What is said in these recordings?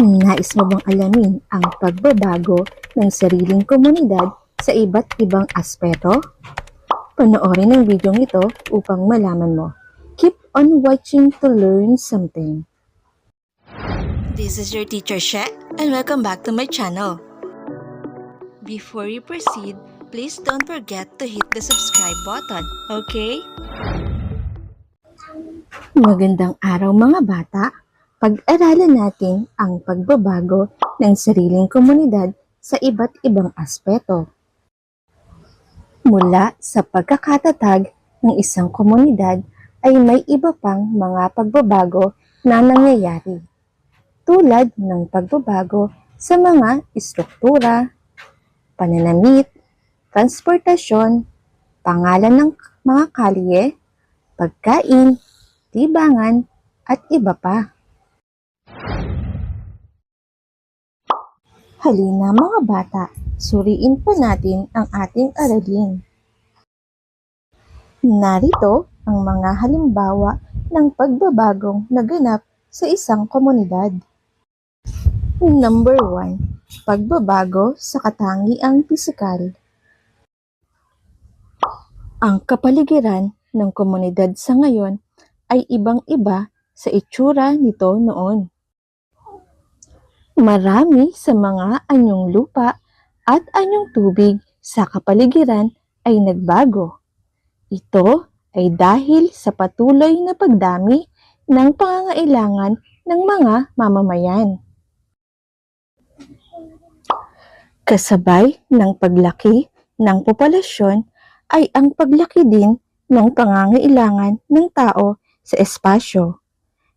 Nais mo bang alamin ang pagbabago ng sariling komunidad sa iba't ibang aspeto? Panoorin ang video ito upang malaman mo. Keep on watching to learn something. This is your teacher She, and welcome back to my channel. Before you proceed, please don't forget to hit the subscribe button, okay? Magandang araw mga bata! Pag-aralan natin ang pagbabago ng sariling komunidad sa iba't ibang aspeto. Mula sa pagkakatatag ng isang komunidad ay may iba pang mga pagbabago na nangyayari, tulad ng pagbabago sa mga istruktura, pananamit, transportasyon, pangalan ng mga kalye, pagkain, libangan, at iba pa. Halina mga bata, suriin pa natin ang ating aralin. Narito ang mga halimbawa ng pagbabagong naganap sa isang komunidad. Number 1. Pagbabago sa katangiang pisikal. Ang kapaligiran ng komunidad sa ngayon ay ibang-iba sa itsura nito noon. Marami sa mga anyong lupa at anyong tubig sa kapaligiran ay nagbago. Ito ay dahil sa patuloy na pagdami ng pangangailangan ng mga mamamayan. Kasabay ng paglaki ng populasyon ay ang paglaki din ng pangangailangan ng tao sa espasyo.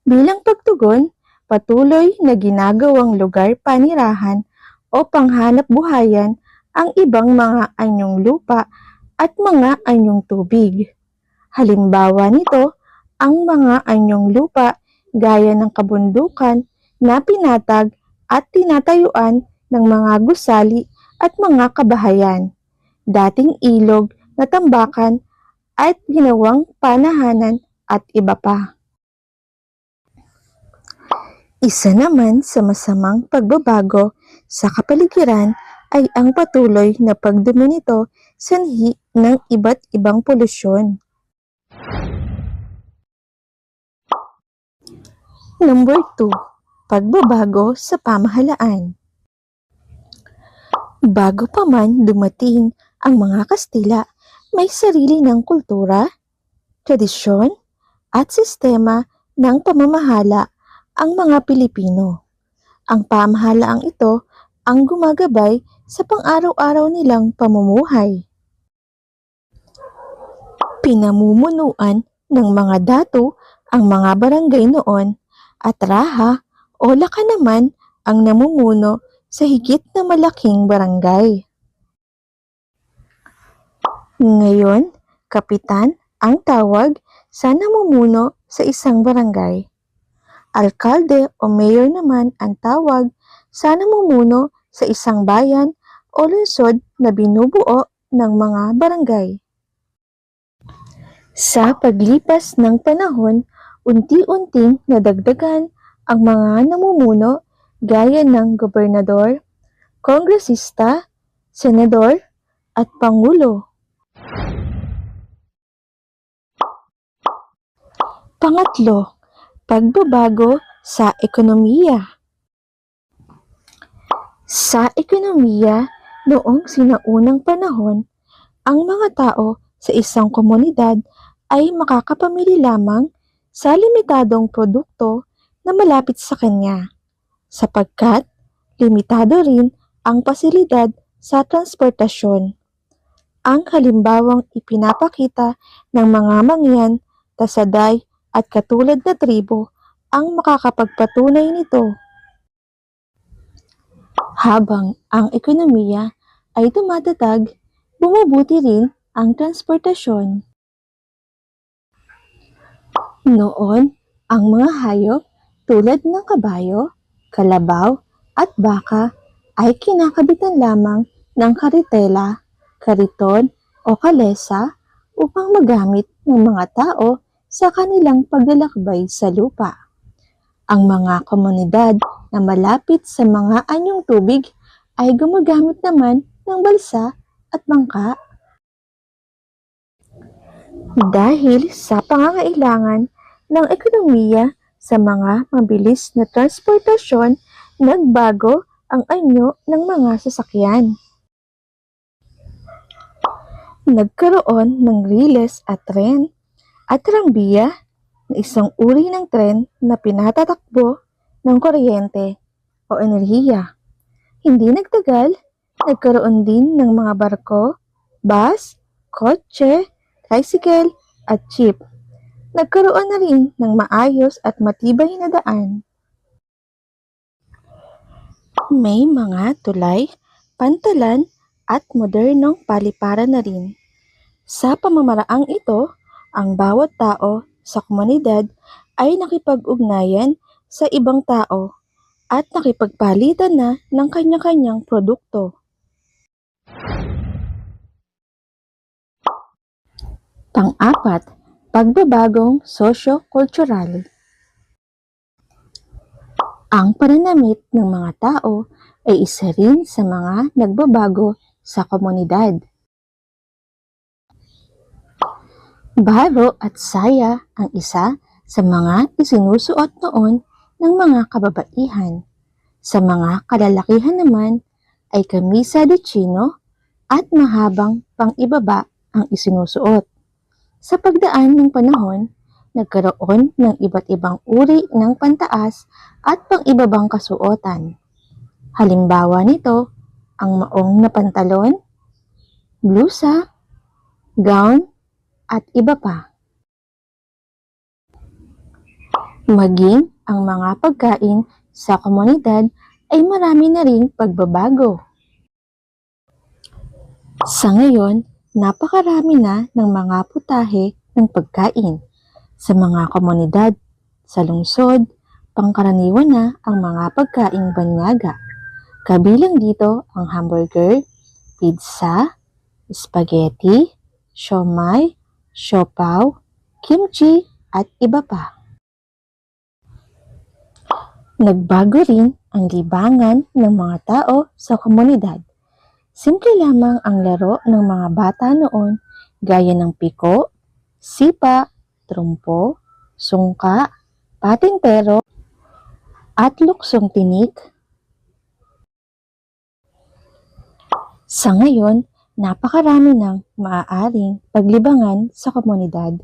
Bilang pagtugon, patuloy na ginagawang lugar panirahan o panghanap buhayan ang ibang mga anyong lupa at mga anyong tubig. Halimbawa nito, ang mga anyong lupa gaya ng kabundukan na pinatag at tinatayuan ng mga gusali at mga kabahayan, dating ilog na tambakan at ginawang panahanan at iba pa. Isa naman sa masamang pagbabago sa kapaligiran ay ang patuloy na pagdumi nito sanhi ng iba't ibang polusyon. Number 2. Pagbabago sa pamahalaan. Bago pa man dumating ang mga Kastila, may sarili ng kultura, tradisyon, at sistema ng pamamahala ang mga Pilipino. Ang pamahalaang ito ang gumagabay sa pang-araw-araw nilang pamumuhay. Pinamumunuan ng mga dato ang mga barangay noon at raha o laka naman ang namumuno sa higit na malaking barangay. Ngayon, kapitan ang tawag sa namumuno sa isang barangay. Alkalde o mayor naman ang tawag sa namumuno sa isang bayan o lungsod na binubuo ng mga barangay. Sa paglipas ng panahon, unti-unting nadagdagan ang mga namumuno gaya ng gobernador, kongresista, senador, at pangulo. Pangatlo, pagbabago sa ekonomiya. Sa ekonomiya, noong sinaunang panahon, ang mga tao sa isang komunidad ay makakapamili lamang sa limitadong produkto na malapit sa kanya, sapagkat limitado rin ang pasilidad sa transportasyon. Ang halimbawang ipinapakita ng mga mangyan, tasaday, at katulad na tribo ang makakapagpatunay nito. Habang ang ekonomiya ay tumatatag, bumubuti rin ang transportasyon. Noon, ang mga hayop tulad ng kabayo, kalabaw, at baka ay kinakabitan lamang ng karitela, kariton o kalesa upang magamit ng mga tao sa kanilang paglalakbay sa lupa. Ang mga komunidad na malapit sa mga anyong tubig ay gumagamit naman ng balsa at bangka. Dahil sa pangangailangan ng ekonomiya sa mga mabilis na transportasyon, nagbago ang anyo ng mga sasakyan. Nagkaroon ng riles at tren at tranbiya na isang uri ng tren na pinatatakbo ng kuryente o enerhiya. Hindi nagtagal, nagkaroon din ng mga barko, bus, kotse, tricycle at jeep. Nagkaroon na rin ng maayos at matibay na daan. May mga tulay, pantalan at modernong paliparan na rin. Sa pamamaraang ito, ang bawat tao sa komunidad ay nakipag-ugnayan sa ibang tao at nakipagpalitan na ng kanya-kanyang produkto. Pang-apat, pagbabagong sosyo-kultural. Ang pananamit ng mga tao ay isa rin sa mga nagbabago sa komunidad. Baro at saya ang isa sa mga isinusuot noon ng mga kababaihan. Sa mga kalalakihan naman ay kamisa de chino at mahabang pang-ibaba ang isinusuot. Sa pagdaan ng panahon, nagkaroon ng iba't ibang uri ng pantaas at pang-ibabang kasuotan. Halimbawa nito, ang maong na pantalon, blusa, gown, at iba pa. Maging ang mga pagkain sa komunidad ay marami na ring pagbabago. Sa ngayon, napakarami na ng mga putahe ng pagkain sa mga komunidad. Sa lungsod, pangkaraniwan na ang mga pagkaing banyaga. Kabilang dito ang hamburger, pizza, spaghetti, siomai, siopaw, kimchi, at iba pa. Nagbago rin ang libangan ng mga tao sa komunidad. Simple lamang ang laro ng mga bata noon gaya ng piko, sipa, trumpo, sungka, patintero, at luksong tinik. Sa ngayon, napakarami ng maaaring paglibangan sa komunidad.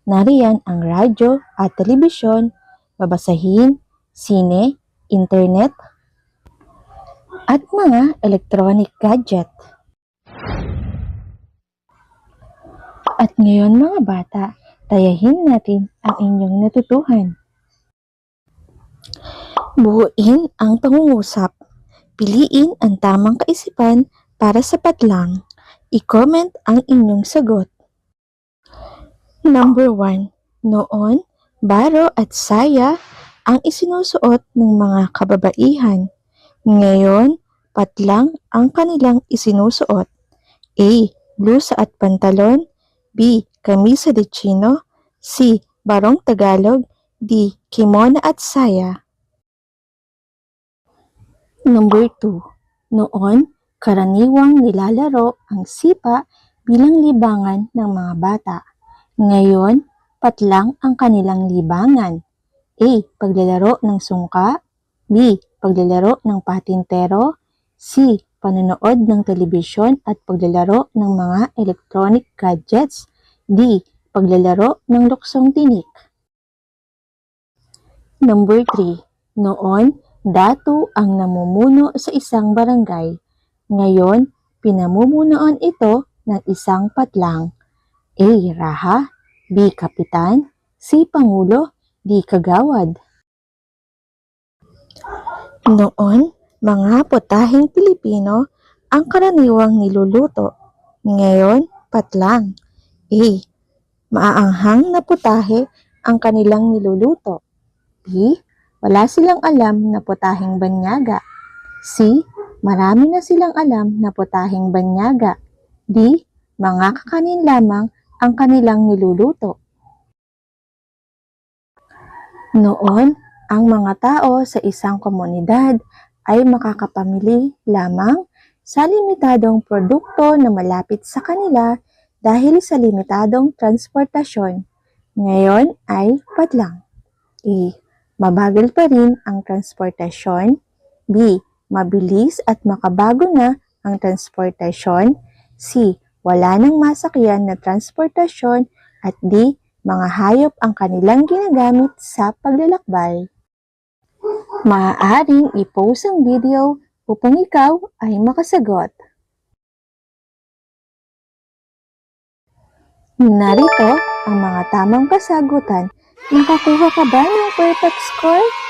Nariyan ang radyo at telebisyon, babasahin, sine, internet, at mga electronic gadget. At ngayon mga bata, tayahin natin ang inyong natutuhan. Buuin ang pangungusap. Piliin ang tamang kaisipan para sa patlang. I-comment ang inyong sagot. Number 1. Noon, baro at saya ang isinusuot ng mga kababaihan. Ngayon, patlang ang kanilang isinusuot. A. Blusa at pantalon. B. Kamisa de chino. C. Barong Tagalog. D. Kimono at saya. Number 2. Noon, karaniwang nilalaro ang sipa bilang libangan ng mga bata. Ngayon, patlang ang kanilang libangan. A. Paglalaro ng sungka. B. Paglalaro ng patintero. C. Panonood ng telebisyon at paglalaro ng mga electronic gadgets. D. Paglalaro ng luksong tinik. Number 3. Noon, datu ang namumuno sa isang barangay. Ngayon, pinamumunuan ito ng isang patlang. A. Raha. B. Kapitan. C. Pangulo. D. Kagawad. Noon, mga putaheng Pilipino ang karaniwang niluluto. Ngayon, patlang. A. Maaanghang na putahe ang kanilang niluluto. B. Wala silang alam na putaheng banyaga. C. Marami na silang alam na putaheng banyaga. D. Mga kakanin lamang ang kanilang niluluto. Noon, Ang mga tao sa isang komunidad ay makakapamili lamang sa limitadong produkto na malapit sa kanila dahil sa limitadong transportasyon. Ngayon ay padlang. A. Mabagal pa rin ang transportasyon. B. Mabilis at makabago na ang transportasyon. C. Wala nang masakyan na transportasyon. At D. Mga hayop ang kanilang ginagamit sa paglalakbay. Maaaring i-post ang video upang ikaw ay makasagot. Narito ang mga tamang kasagutan. Nakakuha ka ba ng perfect score?